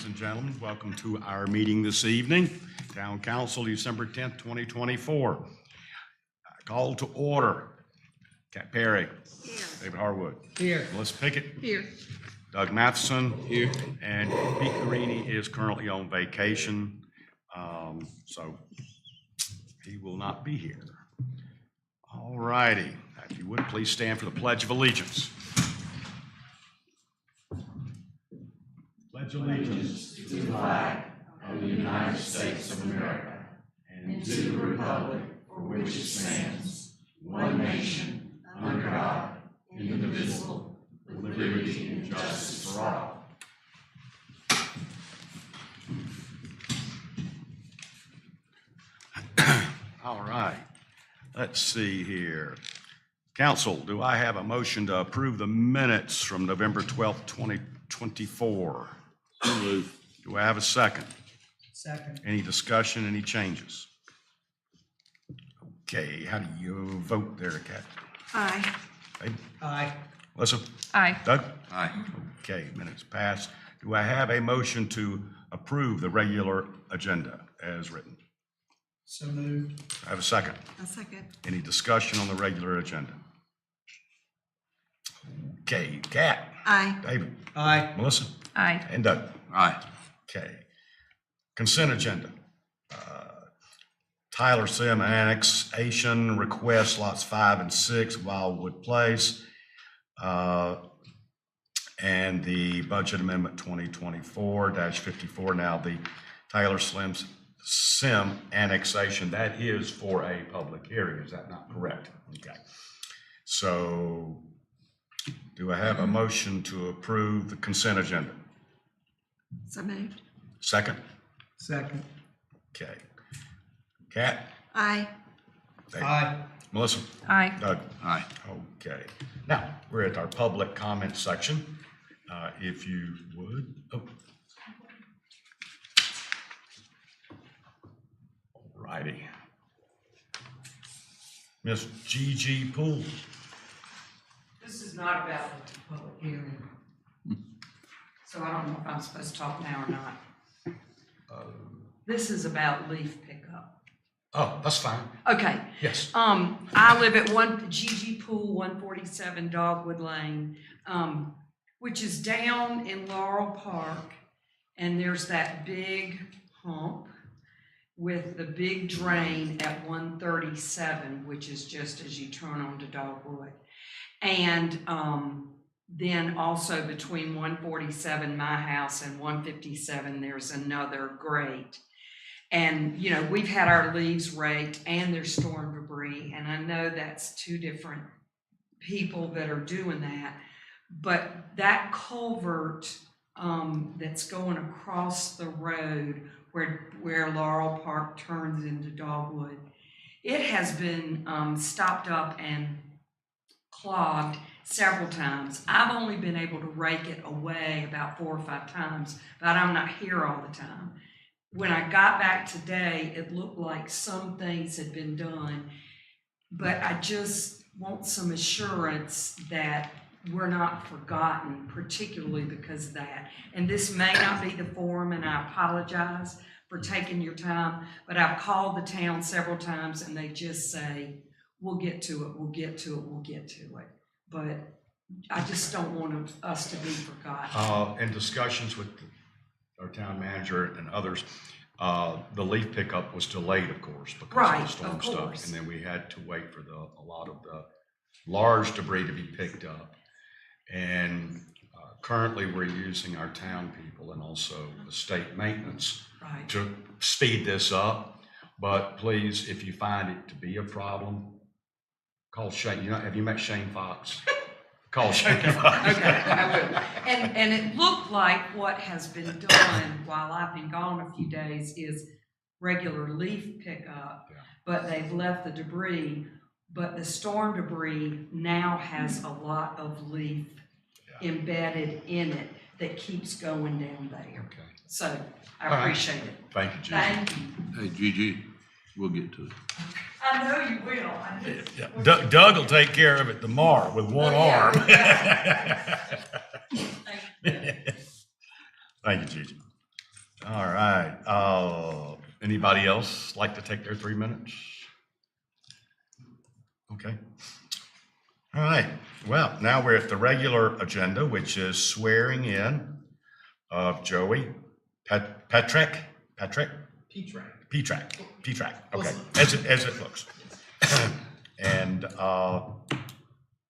Ladies and gentlemen, welcome to our meeting this evening. Town Council, December 10th, 2024. Call to order. Kat Perry. Here. David Harwood. Here. Melissa Pickett. Here. Doug Matheson. Here. And Pete Carini is currently on vacation, so he will not be here. All righty. If you would, please stand for the Pledge of Allegiance. Pledge allegiance to the flag of the United States of America and to the republic for which it stands, one nation, under God, indivisible, with liberty and justice for all. All right. Let's see here. Council, do I have a motion to approve the minutes from November 12th, 2024? Do I have a second? Second. Any discussion, any changes? Okay, how do you vote there, Kat? Aye. David? Aye. Melissa? Aye. Doug? Aye. Okay, minutes passed. Do I have a motion to approve the regular agenda as written? So moved. Do I have a second? A second. Any discussion on the regular agenda? Okay, Kat? Aye. David? Aye. Melissa? Aye. And Doug? Aye. Okay. Consent agenda. Tyler Sim annexation request lots 5 and 6, Wildwood Place. And the budget amendment 2024-54. Now the Tyler Sim annexation, that is for a public hearing. Is that not correct? Okay. So do I have a motion to approve the consent agenda? So moved. Second? Second. Okay. Kat? Aye. David? Aye. Melissa? Aye. Doug? Aye. Okay. Now, we're at our public comment section. If you would. Oh. All righty. Miss Gigi Poole. This is not about the public hearing. So I don't know if I'm supposed to talk now or not. This is about leaf pickup. Oh, that's fine. Okay, Yes. I live at Gigi Pool, 147 Dogwood Lane, which is down in Laurel Park. And there's that big hump with the big drain at 137, which is just as you turn onto Dogwood. And then also between 147, my house, and 157, there's another grate. And, you know, we've had our leaves raked and there's storm debris. And I know that's two different people that are doing that. But that culvert that's going across the road where Laurel Park turns into Dogwood, it has been stopped up and clogged several times. I've only been able to rake it away about 4 or 5 times, but I'm not here all the time. When I got back today, it looked like some things had been done, but I just want some assurance that we're not forgotten, particularly because of that. And this may not be the forum, and I apologize for taking your time, but I've called the town several times and they just say, we'll get to it, we'll get to it, we'll get to it. But I just don't want us to be forgotten. In discussions with our town manager and others, the leaf pickup was delayed, of course, because of the storm stuff. And then we had to wait for a lot of the large debris to be picked up. And currently we're using our town people and also the state maintenance to speed this up. But please, if you find it to be a problem, call Shane. Have you met Shane Fox? Call Shane Fox. Okay, I will. And it looked like what has been done while I've been gone a few days is regular leaf pickup, but they've left the debris. But the storm debris now has a lot of leaf embedded in it that keeps going down there. Okay. So I appreciate it. Thank you, Gigi. Thank you. Hey, Gigi, we'll get to it. I know you will. I just, Yeah. Doug will take care of it tomorrow with one arm. Thank you. Thank you, Gigi. All right. Anybody else like to take their 3 minutes? Okay. All right. Well, now we're at the regular agenda, which is swearing in of Joey Petrak. Petrak. Okay. As it looks. And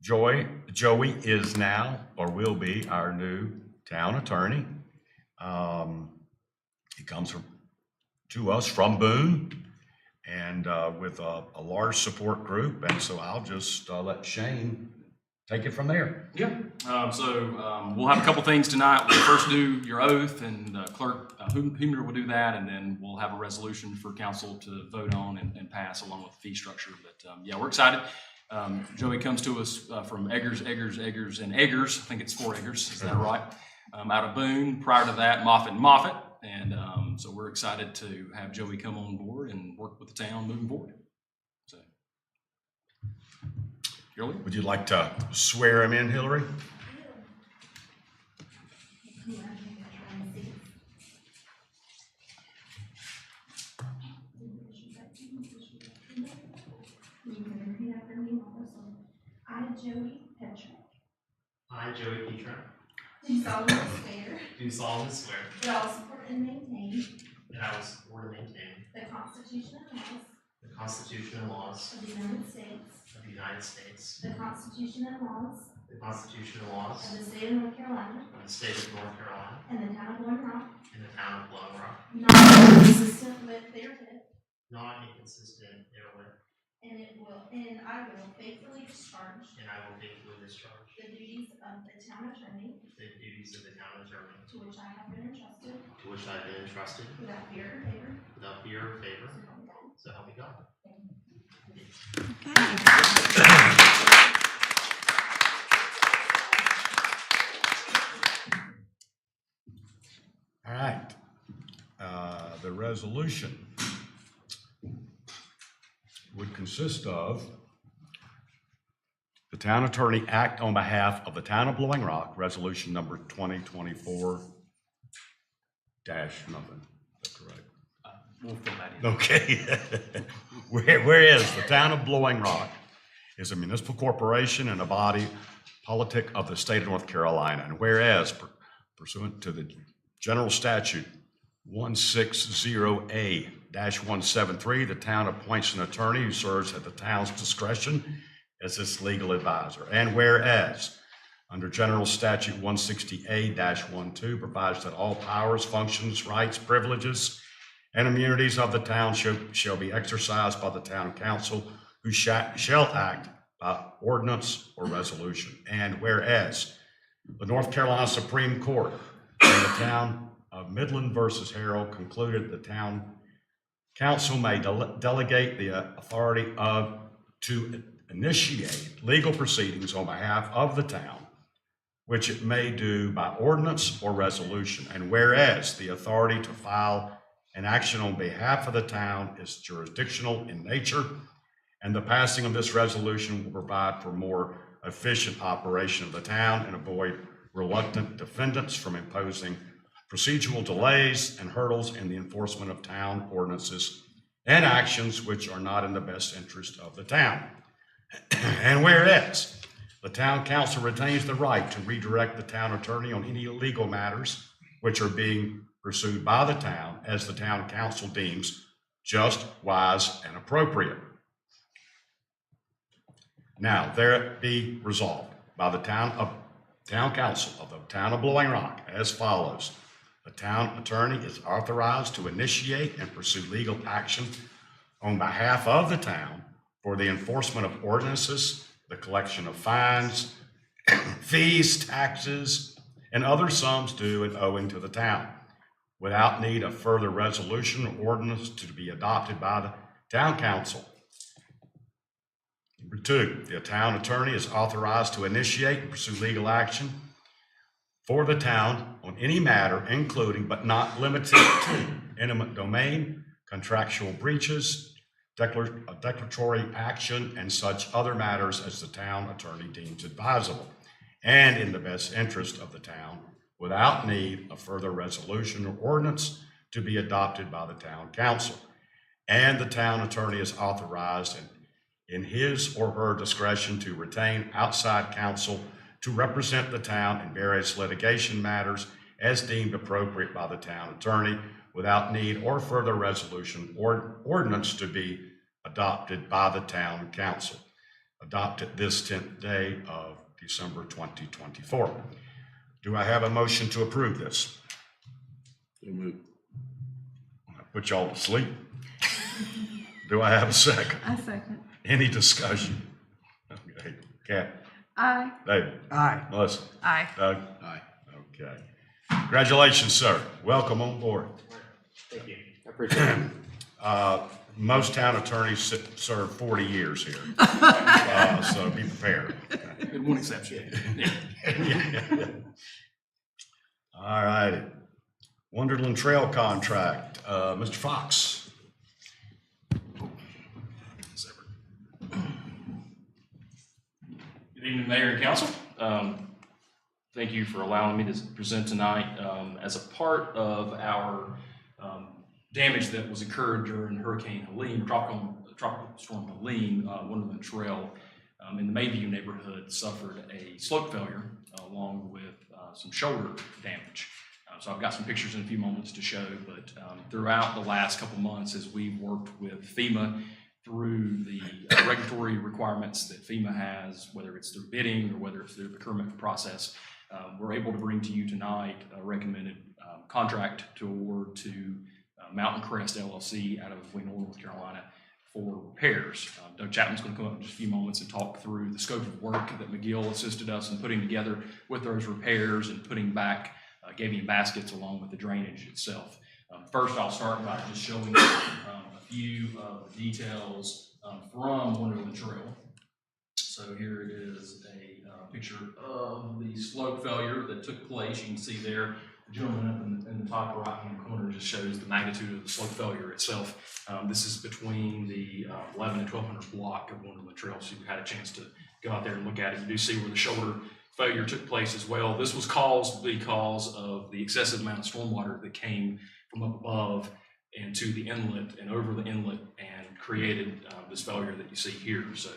Joey is now or will be our new town attorney. He comes to us from Boone and with a large support group. And so I'll just let Shane take it from there. Yeah, we'll have a couple things tonight. We'll first do your oath, and Clerk Humner will do that, and then we'll have a resolution for council to vote on and pass along with the fee structure. But yeah, we're excited. Joey comes to us from Eggers, and Eggers. I think it's 4 Eggers, is that right? Out of Boone. Prior to that, Moffett. And so we're excited to have Joey come on board and work with the town moving forward. So, Hillary? Would you like to swear him in, Hillary? I, Joey Petrak, I, Joey Petrak, do solemnly swear do solemnly swear that I will support and maintain that I will support and maintain the Constitution and laws the Constitution and laws of the United States, of the United States, the Constitution and laws the Constitution and laws of the State of North Carolina, of the State of North Carolina, and the town of Blowing Rock, and the town of Blowing Rock, not inconsistent with therewith, not inconsistent therewith, and I will faithfully discharge and I will faithfully discharge the duties of the town attorney the duties of the town attorney to which I have been entrusted to which I have been entrusted without fear or favor, without fear or favor, so help me God. so help me God. Okay. All right. The resolution would consist of the town attorney act on behalf of the town of Blowing Rock, resolution number 2024 dash nothing. Is that correct? We'll fill that in. Okay. Whereas the town of Blowing Rock is a municipal corporation and a body politic of the state of North Carolina. And whereas pursuant to the general statute 160A-173, the town appoints an attorney who serves at the town's discretion as its legal advisor. And whereas under general statute 160A-12 provides that all powers, functions, rights, privileges, and immunities of the town shall be exercised by the town council, who shall act by ordinance or resolution. And whereas the North Carolina Supreme Court in the town of Midland versus Harold concluded the town council may delegate the authority to initiate legal proceedings on behalf of the town, which it may do by ordinance or resolution. And whereas the authority to file an action on behalf of the town is jurisdictional in nature, and the passing of this resolution will provide for more efficient operation of the town and avoid reluctant defendants from imposing procedural delays and hurdles in the enforcement of town ordinances and actions which are not in the best interest of the town. And whereas the town council retains the right to redirect the town attorney on any legal matters which are being pursued by the town as the town council deems just, wise, and appropriate. Now, there it be resolved by the town council of the town of Blowing Rock as follows. The town attorney is authorized to initiate and pursue legal action on behalf of the town for the enforcement of ordinances, the collection of fines, fees, taxes, and other sums due and owing to the town, without need of further resolution or ordinance to be adopted by the town council. Number 2, the town attorney is authorized to initiate and pursue legal action for the town on any matter, including but not limited to eminent domain, contractual breaches, declaratory action, and such other matters as the town attorney deems advisable and in the best interest of the town, without need of further resolution or ordinance to be adopted by the town council. And the town attorney is authorized in his or her discretion to retain outside counsel to represent the town in various litigation matters as deemed appropriate by the town attorney without need or further resolution or ordinance to be adopted by the town council. Adopted this 10th day of December 2024. Do I have a motion to approve this? So moved. Put y'all to sleep. Do I have a second? I second. Any discussion? Okay, Kat, Aye. David, Aye. Melissa, Aye. Doug? Aye. Okay. Congratulations, sir. Welcome on board. Thank you. I appreciate it. Most town attorneys serve 40 years here, so be prepared. With one exception. Yeah. All righty. Wonderland Trail contract, Mr. Fox. Good evening, Mayor and Council. Thank you for allowing me to present tonight. As a part of our damage that was incurred during Hurricane Helene, Tropical Storm Helene, Wonderland Trail in the Mayview neighborhood suffered a slope failure along with some shoulder damage. So I've got some pictures in a few moments to show, but throughout the last couple months as we've worked with FEMA through the regulatory requirements that FEMA has, whether it's through bidding or whether it's through the procurement process, we're able to bring to you tonight a recommended contract to award to Mountain Crest LLC out of Winona, North Carolina for repairs. Doug Chapman's going to come up in just a few moments and talk through the scope of work that McGill assisted us in putting together with those repairs and putting back Gabion baskets along with the drainage itself. First, I'll start by just showing you a few of the details from Wonderland Trail. So here it is a picture of the slope failure that took place. You can see there, the gentleman up in the top right-hand corner just shows the magnitude of the slope failure itself. This is between the 11 and 1200 block of Wonderland Trail, so you've had a chance to go out there and look at it. You do see where the shoulder failure took place as well. This was caused because of the excessive amount of stormwater that came from up above into the inlet and over the inlet and created this failure that you see here. So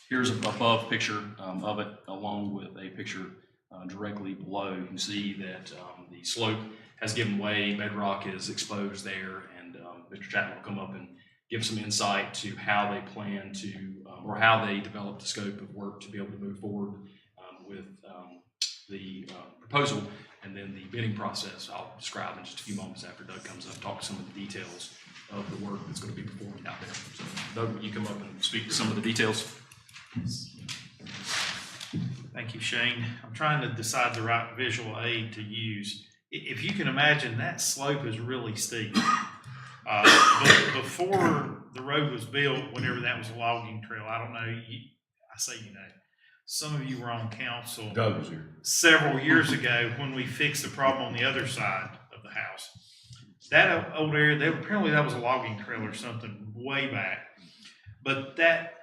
here's an above picture of it along with a picture directly below. You can see that the slope has given way, bedrock is exposed there, and Mr. Chapman will come up and give some insight to how they plan to, or how they developed the scope of work to be able to move forward with the proposal, and then the bidding process I'll describe in just a few moments after Doug comes up, talk some of the details of the work that's going to be performed out there. So Doug, will you come up and speak to some of the details? Thank you, Shane. I'm trying to decide the right visual aid to use. If you can imagine, that slope is really steep. But before the road was built, whenever that was a logging trail, I don't know, I say you know, some of you were on council Doug was here. several years ago when we fixed the problem on the other side of the house. That old area, apparently that was a logging trail or something way back. But that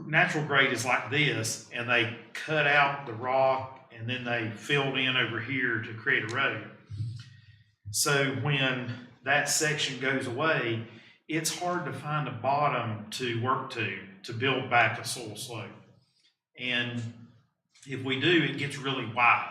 natural grade is like this, and they cut out the rock and then they filled in over here to create a road. So when that section goes away, it's hard to find a bottom to work to build back a soil slope. And if we do, it gets really wide.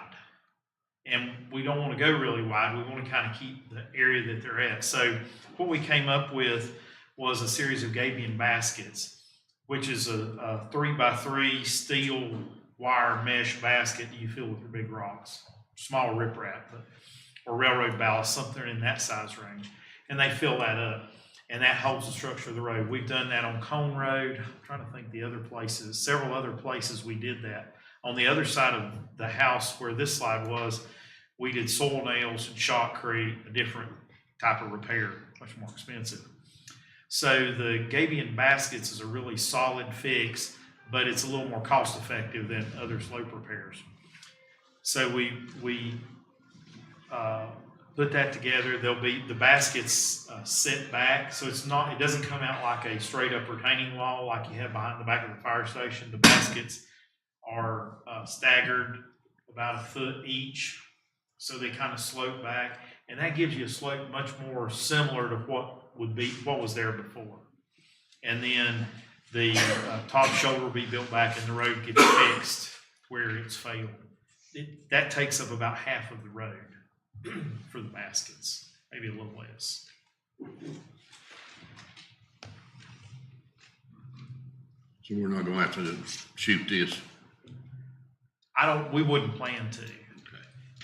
And we don't want to go really wide. We want to kind of keep the area that they're at. So what we came up with was a series of Gabion baskets, which is a 3x3 steel wire mesh basket you fill with your big rocks, small riprap, or railroad ballast, something in that size range. And they fill that up, and that holds the structure of the road. We've done that on Cone Road. I'm trying to think the other places, several other places we did that. On the other side of the house where this slide was, we did soil nails and shotcrete, a different type of repair, much more expensive. So the Gabion baskets is a really solid fix, but it's a little more cost effective than other slope repairs. So we put that together. There'll be the baskets set back, so it doesn't come out like a straight up retaining wall like you have behind the back of the fire station. The baskets are staggered about a foot each, so they kind of slope back, And that gives you a slope much more similar to what was there before. And then the top shoulder will be built back and the road gets fixed where it's failed. That takes up about half of the road for the baskets, maybe a little less. So we're not gonna have to shoot this? We wouldn't plan to.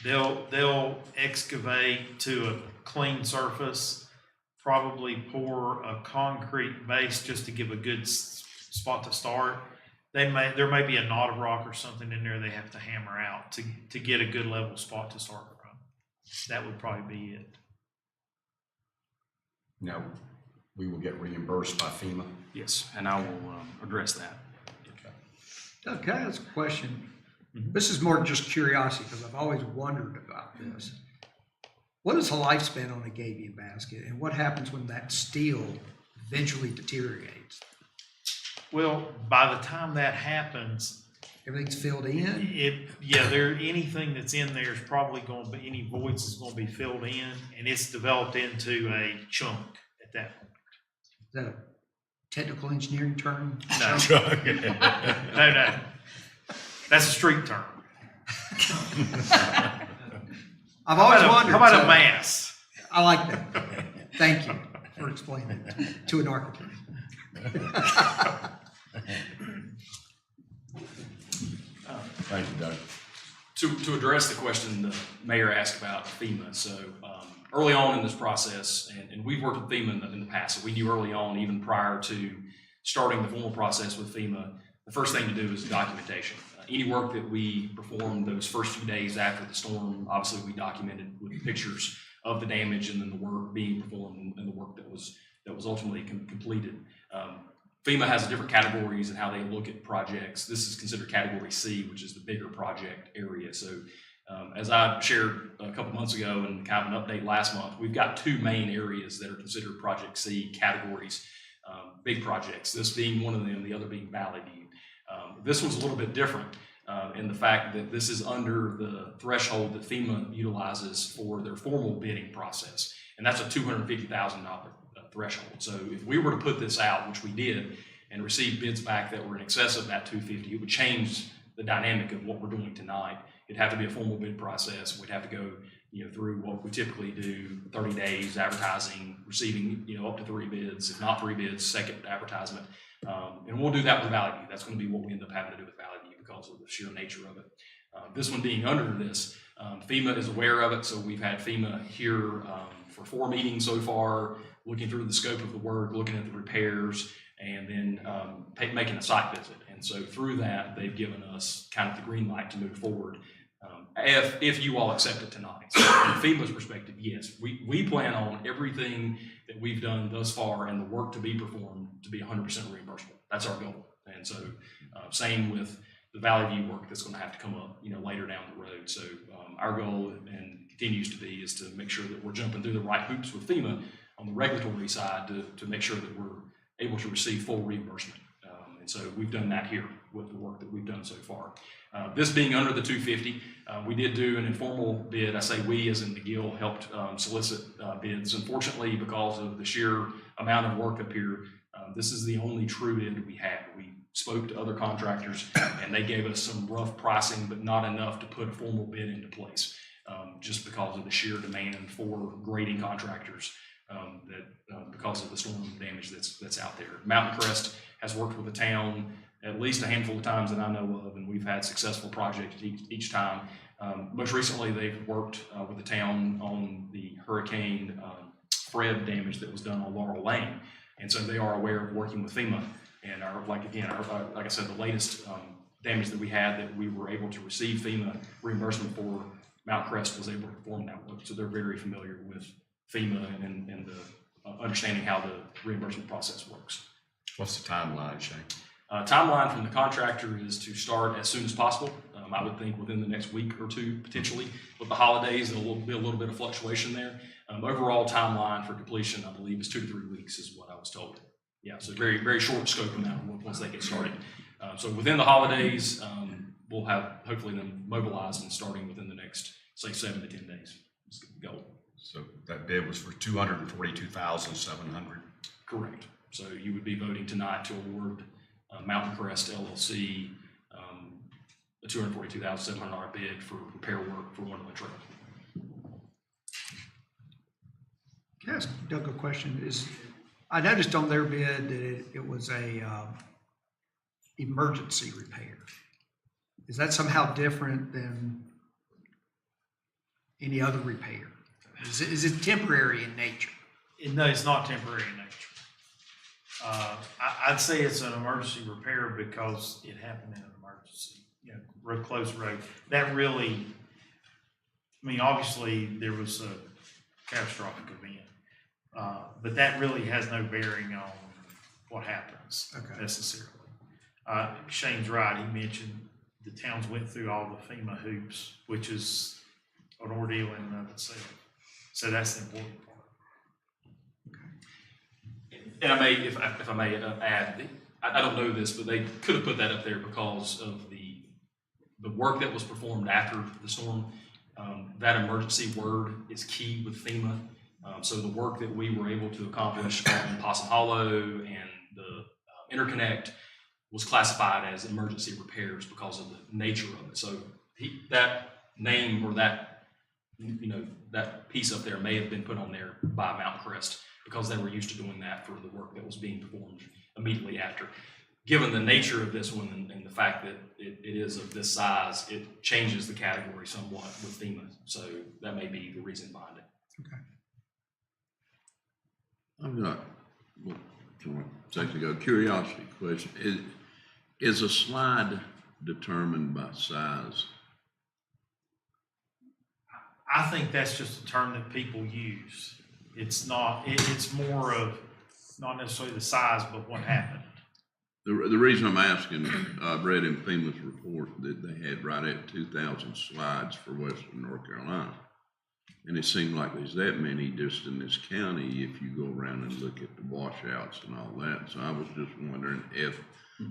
They'll excavate to a clean surface, probably pour a concrete base just to give a good spot to start. There may be a knot of rock or something in there they have to hammer out to get a good level spot to start from. That would probably be it. Now, we will get reimbursed by FEMA. Yes, and I will address that. Doug, can I ask a question? This is more just curiosity, because I've always wondered about this. What is the lifespan on a Gabion basket, and what happens when that steel eventually deteriorates? Well, by the time that happens, Everything's filled in? anything that's in there is probably going to be, any voids is going to be filled in, and it's developed into a chunk at that point. Is that a technical engineering term? No. No. That's a street term. I've always wondered. How about so a mass? I like that. Thank you for explaining it to an architect. Thank you, Doug. To address the question the mayor asked about FEMA, so early on in this process, and we've worked with FEMA in the past, so we knew early on, even prior to starting the formal process with FEMA, the first thing to do is documentation. Any work that we performed those first few days after the storm, obviously we documented with pictures of the damage and then the work being performed and the work that was ultimately completed. FEMA has different categories and how they look at projects. This is considered category C, which is the bigger project area. So as I shared a couple months ago and kind of an update last month, we've got two main areas that are considered project C categories, big projects, this being one of them, the other being Valley View. This one's a little bit different in the fact that this is under the threshold that FEMA utilizes for their formal bidding process, and that's a $250,000 threshold. So if we were to put this out, which we did, and receive bids back that were in excess of that $250,000, it would change the dynamic of what we're doing tonight. It'd have to be a formal bid process. We'd have to go, through what we typically do, 30 days advertising, receiving, up to 3 bids. If not 3 bids, second advertisement. And we'll do that with Valley View. That's going to be what we end up having to do with Valley View because of the sheer nature of it. This one being under this, FEMA is aware of it. So we've had FEMA here for 4 meetings so far, looking through the scope of the work, looking at the repairs, and then making a site visit. And so through that, they've given us kind of the green light to move forward if you all accept it tonight. So from FEMA's perspective, yes, we plan on everything that we've done thus far and the work to be performed to be 100% reimbursable. That's our goal. And so same with the Valley View work that's going to have to come up, later down the road. So our goal and continues to be is to make sure that we're jumping through the right hoops with FEMA on the regulatory side to make sure that we're able to receive full reimbursement. And so we've done that here with the work that we've done so far. This being under the 250, we did do an informal bid. I say we as in McGill helped solicit bids. Unfortunately, because of the sheer amount of work up here, this is the only true bid we had. We spoke to other contractors and they gave us some rough pricing, but not enough to put a formal bid into place, just because of the sheer demand for grading contractors because of the storm damage that's out there. Mountain Crest has worked with the town at least a handful of times that I know of, and we've had successful projects each time. Most recently, they've worked with the town on the Hurricane Fred damage that was done on Laurel Lane, and so they are aware of working with FEMA. And like I said, the latest damage that we had that we were able to receive FEMA reimbursement for, Mountain Crest was able to perform that work, so they're very familiar with FEMA and the understanding how the reimbursement process works. What's the timeline, Shane? Timeline from the contractor is to start as soon as possible. I would think within the next week or two, potentially. With the holidays, there'll be a little bit of fluctuation there. Overall timeline for completion, I believe, is 2 to 3 weeks is what I was told. Yeah, so very, very short scope amount of work once they get started. So within the holidays, we'll have hopefully them mobilized and starting within the next, say, 7 to 10 days. Let's get the goal. So that bid was for $242,700. Correct. So you would be voting tonight to award Mountain Crest LLC a $242,700 bid for repair work for Wonderland Trail. Can I ask Doug a question? I noticed on their bid that it was a emergency repair. Is that somehow different than any other repair? Is it temporary in nature? No, it's not temporary in nature. I'd say it's an emergency repair because it happened in an emergency, real close road. That really, obviously there was a catastrophic event, but that really has no bearing on what happens necessarily. Shane's right. He mentioned the towns went through all the FEMA hoops, which is an ordeal in and of itself. So that's the important part. And I may, if I may add, I don't know this, but they could have put that up there because of the work that was performed after the storm. That emergency word is key with FEMA. So the work that we were able to accomplish on Possum Hollow and the interconnect was classified as emergency repairs because of the nature of it. So that name or that, that piece up there may have been put on there by Mountain Crest because they were used to doing that for the work that was being performed immediately after. Given the nature of this one and the fact that it is of this size, it changes the category somewhat with FEMA. So that may be the reason behind it. Okay. I've got, a second ago, curiosity question. Is a slide determined by size? I think that's just a term that people use. It's not, it's more of not necessarily the size, but what happened. The reason I'm asking, I've read in FEMA's report that they had right at 2,000 slides for Western North Carolina. And it seemed like there's that many just in this county if you go around and look at the washouts and all that. So I was just wondering if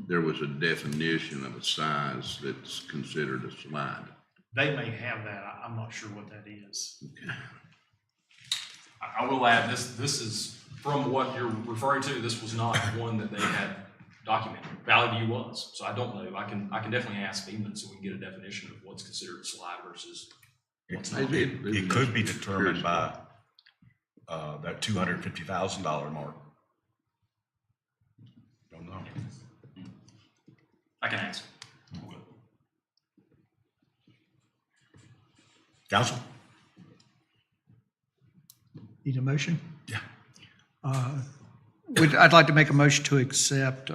there was a definition of a size that's considered a slide. They may have that. I'm not sure what that is. Okay. I will add, this is, from what you're referring to, this was not one that they had documented. Valley View was, so I don't know. I can definitely ask FEMA so we can get a definition of what's considered a slide versus what's not. It could be determined by that $250,000 mark. Don't know. I can ask. Council? Need a motion? Yeah. I'd like to make a motion to accept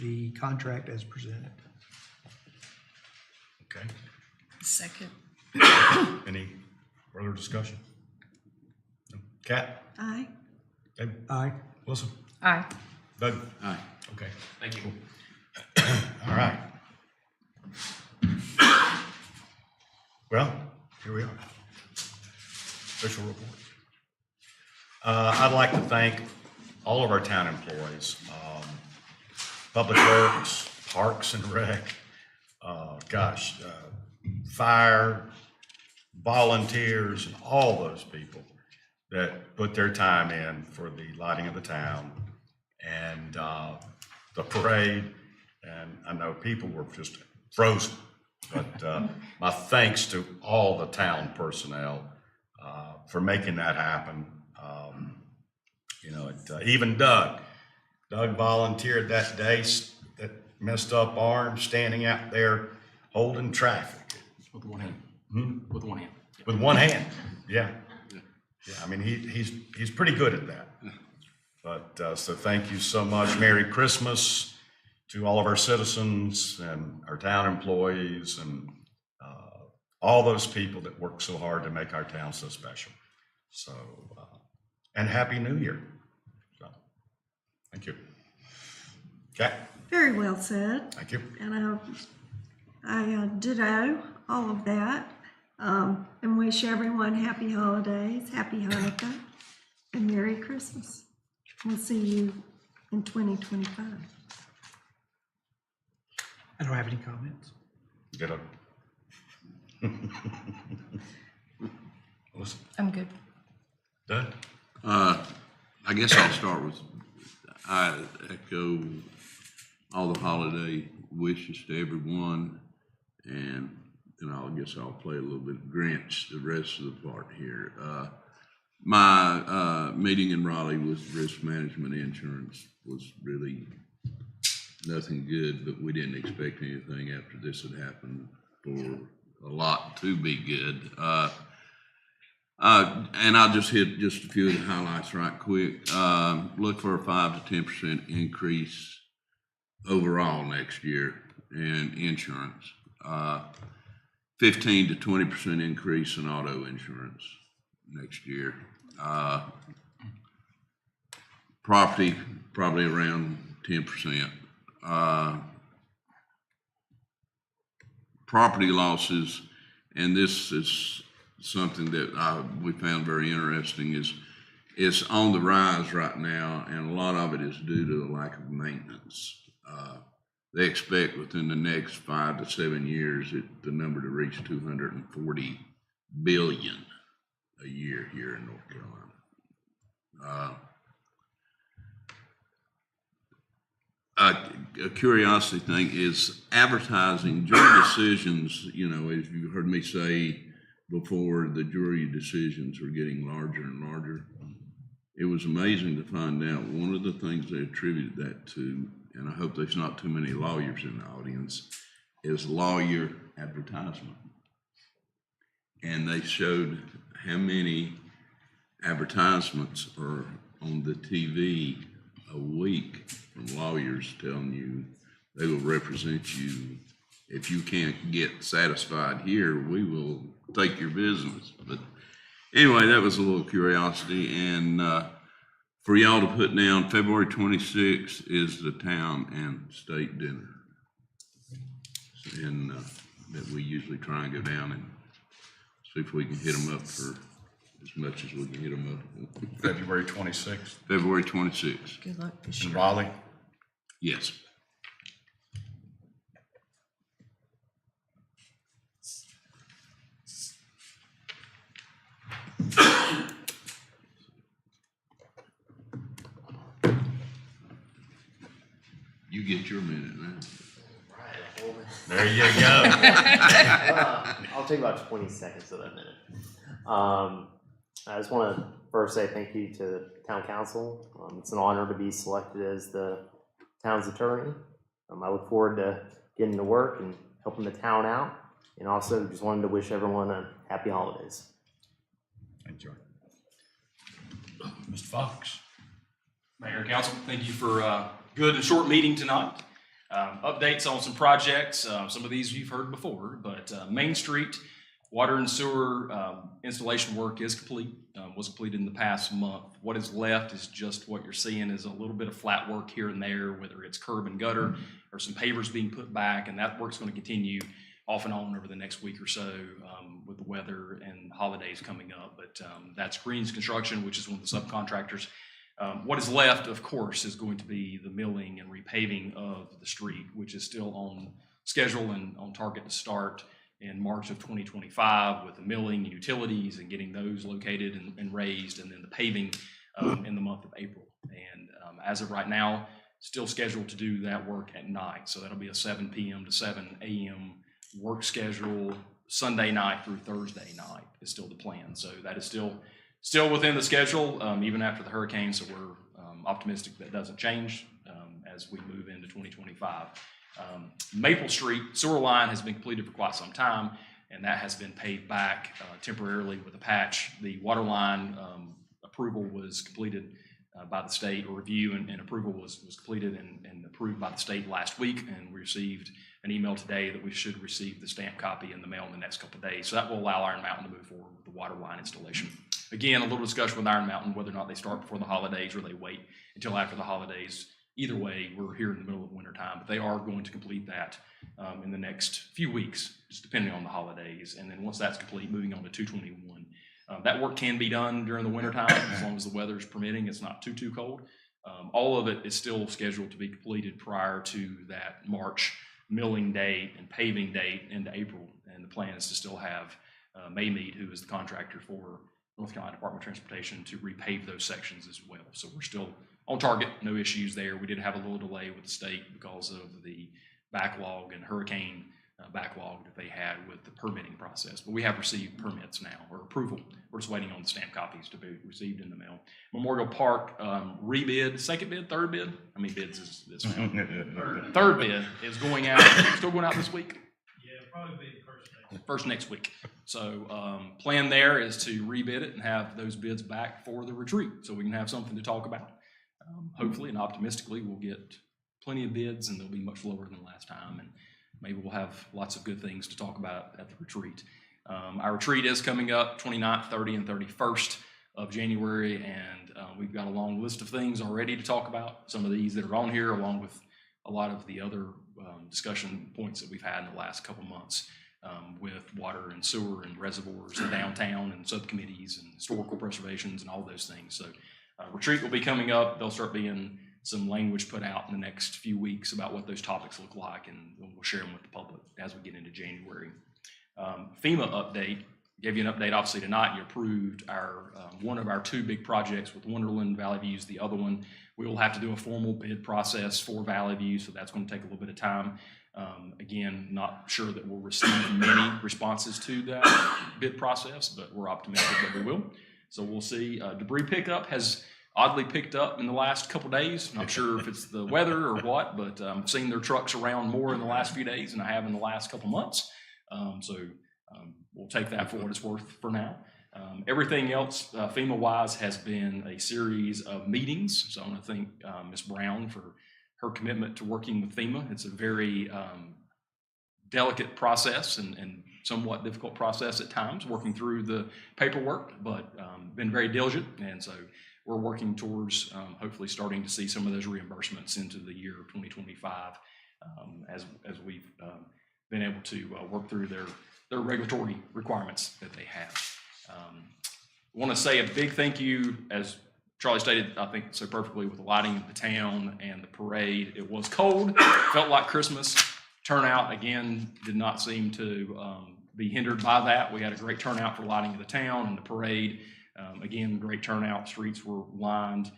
the contract as presented. Okay. Second. Any further discussion? No? Kat? Aye. David? Aye. Wilson? Aye. Doug? Aye. Okay. Thank you. All right. Well, here we are. Official report. I'd like to thank all of our town employees, Public Works, Parks and Rec, fire, volunteers, and all those people that put their time in for the lighting of the town and the parade. And I know people were just frozen, but my thanks to all the town personnel for making that happen. Even Doug volunteered that day, that messed up arm, standing out there holding traffic. With one hand. Hmm? With one hand. With one hand, yeah. Yeah, I mean, he's pretty good at that. But, so thank you so much. Merry Christmas to all of our citizens and our town employees and all those people that work so hard to make our town so special. So, and Happy New Year. So, thank you. Okay, Very well said. thank you. And I ditto all of that, and wish everyone happy holidays, happy Hanukkah, and Merry Christmas. We'll see you in 2025. I don't have any comments. Ditto. Melissa? I'm good. Doug? I guess I'll start with, I echo all the holiday wishes to everyone. And then I'll play a little bit of Grinch the rest of the part here. My meeting in Raleigh with risk management insurance was really nothing good, but we didn't expect anything after this had happened for a lot to be good. And I'll just hit just a few of the highlights right quick. Look for a 5 to 10% increase overall next year in insurance. 15 to 20% increase in auto insurance next year. Property, probably around 10%. Property losses, and this is something that we found very interesting, is on the rise right now, and a lot of it is due to the lack of maintenance. They expect within the next 5 to 7 years the number to reach 240 billion a year here in North Carolina. A curiosity thing is advertising. Jury decisions, you know, as you heard me say before, the jury decisions are getting larger and larger. It was amazing to find out one of the things they attributed that to, and I hope there's not too many lawyers in the audience, is lawyer advertisement. And they showed how many advertisements are on the TV a week from lawyers telling you they will represent you. If you can't get satisfied here, we will take your business. But anyway, that was a little curiosity. And for y'all to put down, February 26th is the town and state dinner. And that we usually try and go down and see if we can hit them up for as much as we can hit them up. February 26th February 26th. Good luck this in year. Raleigh. Yes. You get your minute now. Right, hold it. There you go. I'll take about 20 seconds of that minute. I just want to first say thank you to town council. It's an honor to be selected as the town's attorney. I look forward to getting to work and helping the town out, and also just wanted to wish everyone a happy holidays. Enjoy. Mr. Fox. Mayor and council, thank you for a good and short meeting tonight. Updates on some projects. Some of these you've heard before, but Main Street water and sewer installation work is complete. Was completed in the past month. What is left is just what you're seeing is a little bit of flat work here and there, whether it's curb and gutter or some pavers being put back, and that work's going to continue off and on over the next week or so with the weather and holidays coming up. But that's Green's Construction, which is one of the subcontractors. What is left, of course, is going to be the milling and repaving of the street, which is still on schedule and on target to start in March of 2025 with the milling and utilities and getting those located and raised, and then the paving in the month of April. And as of right now, still scheduled to do that work at night. So that'll be a 7 p.m. to 7 a.m. work schedule. Sunday night through Thursday night is still the plan. So that is still within the schedule, even after the hurricane. So we're optimistic that doesn't change as we move into 2025. Maple Street sewer line has been completed for quite some time, and that has been paved back temporarily with a patch. The water line approval was completed by the state, or review and approval was completed and approved by the state last week, and we received an email today that we should receive the stamped copy in the mail in the next couple of days. So that will allow Iron Mountain to move forward with the water line installation. Again, a little discussion with Iron Mountain, whether or not they start before the holidays or they wait until after the holidays. Either way, we're here in the middle of winter time, but they are going to complete that in the next few weeks, just depending on the holidays. And then once that's complete, moving on to 221. That work can be done during the winter time as long as the weather's permitting. It's not too cold. All of it is still scheduled to be completed prior to that March milling date and paving date into April. And the plan is to still have Maymead, who is the contractor for North Carolina Department of Transportation, to repave those sections as well. So we're still on target, no issues there. We did have a little delay with the state because of the backlog and hurricane backlog that they had with the permitting process. But we have received permits now, or approval. We're just waiting on the stamp copies to be received in the mail. Memorial Park rebid, second bid, third bid? How many bids is this now? Third bid is going out, still going out this week? Yeah, probably be First next week. So plan there is to rebid it and have those bids back for the retreat, so we can have something to talk about. Hopefully and optimistically, we'll get plenty of bids and they'll be much lower than last time, and maybe we'll have lots of good things to talk about at the retreat. Our retreat is coming up 29th, 30th, and 31st of January, and we've got a long list of things already to talk about. Some of these that are on here, along with a lot of the other discussion points that we've had in the last couple months. With water and sewer and reservoirs and downtown and subcommittees and historical preservations and all those things. So retreat will be coming up. There'll start being some language put out in the next few weeks about what those topics look like, and we'll share them with the public as we get into January. FEMA update, gave you an update obviously tonight. You approved our one of our two big projects with Wonderland, Valley Views, the other one. We will have to do a formal bid process for Valley View, so that's going to take a little bit of time. Again, not sure that we'll receive many responses to that bid process, but we're optimistic that we will. So we'll see. Debris pickup has oddly picked up in the last couple days. Not sure if it's the weather or what, but I've seen their trucks around more in the last few days than I have in the last couple months. We'll take that for what it's worth for now. Everything else FEMA-wise has been a series of meetings. So I want to thank Ms. Brown for her commitment to working with FEMA. It's a very delicate process and somewhat difficult process at times, working through the paperwork, but been very diligent. And so we're working towards hopefully starting to see some of those reimbursements into the year of 2025 as we've been able to work through their regulatory requirements that they have. I want to say a big thank you, as Charlie stated, I think so perfectly, with the lighting of the town and the parade. It was cold, felt like Christmas. Turnout, again, did not seem to be hindered by that. We had a great turnout for lighting of the town and the parade. Again, great turnout. Streets were lined.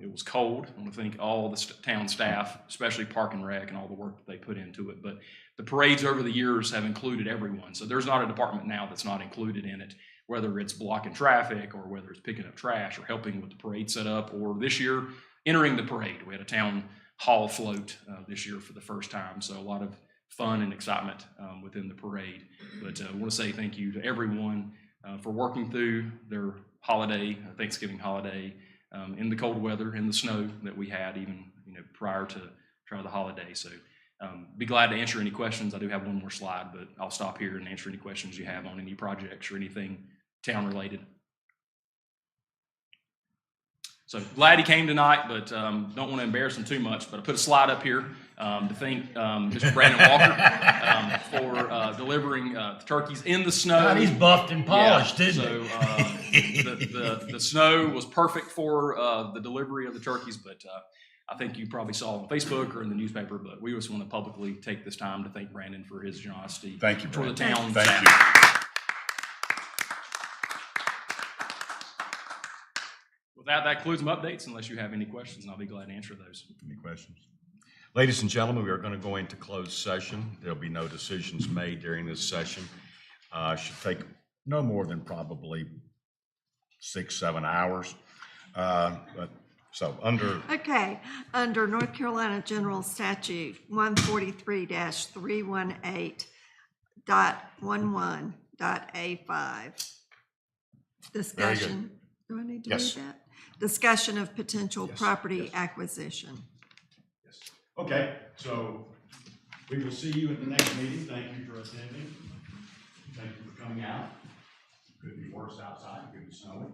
It was cold. I want to thank all the town staff, especially Park and Rec, and all the work that they put into it. But the parades over the years have included everyone. So there's not a department now that's not included in it, whether it's blocking traffic or whether it's picking up trash or helping with the parade setup, or this year entering the parade. We had a town hall float this year for the first time. So a lot of fun and excitement within the parade. But I want to say thank you to everyone for working through their holiday, Thanksgiving holiday, in the cold weather, in the snow that we had even prior to the holiday. So be glad to answer any questions. I do have one more slide, but I'll stop here and answer any questions you have on any projects or anything town related. So glad he came tonight, but don't want to embarrass him too much. But I put a slide up here to thank Mr. Brandon Walker for delivering the turkeys in the snow. God, he's buffed and polished, isn't So he? the snow was perfect for the delivery of the turkeys, but I think you probably saw on Facebook or in the newspaper. But we just want to publicly take this time to thank Brandon for his generosity. Thank you, for the Brandon. town Thank staff. you. With that, that concludes my updates, unless you have any questions, and I'll be glad to answer those. Any questions? Ladies and gentlemen, we are going to go into closed session. There'll be no decisions made during this session. Should take no more than probably 6-7 hours. Okay, under North Carolina General Statute 143-318.11.A5. Discussion. Do I need to read Yes. that? Discussion of potential Yes, property yes. acquisition. Okay, so we will see you at the next meeting. Thank you for attending. Thank you for coming out. Could be worse outside, could be snowing.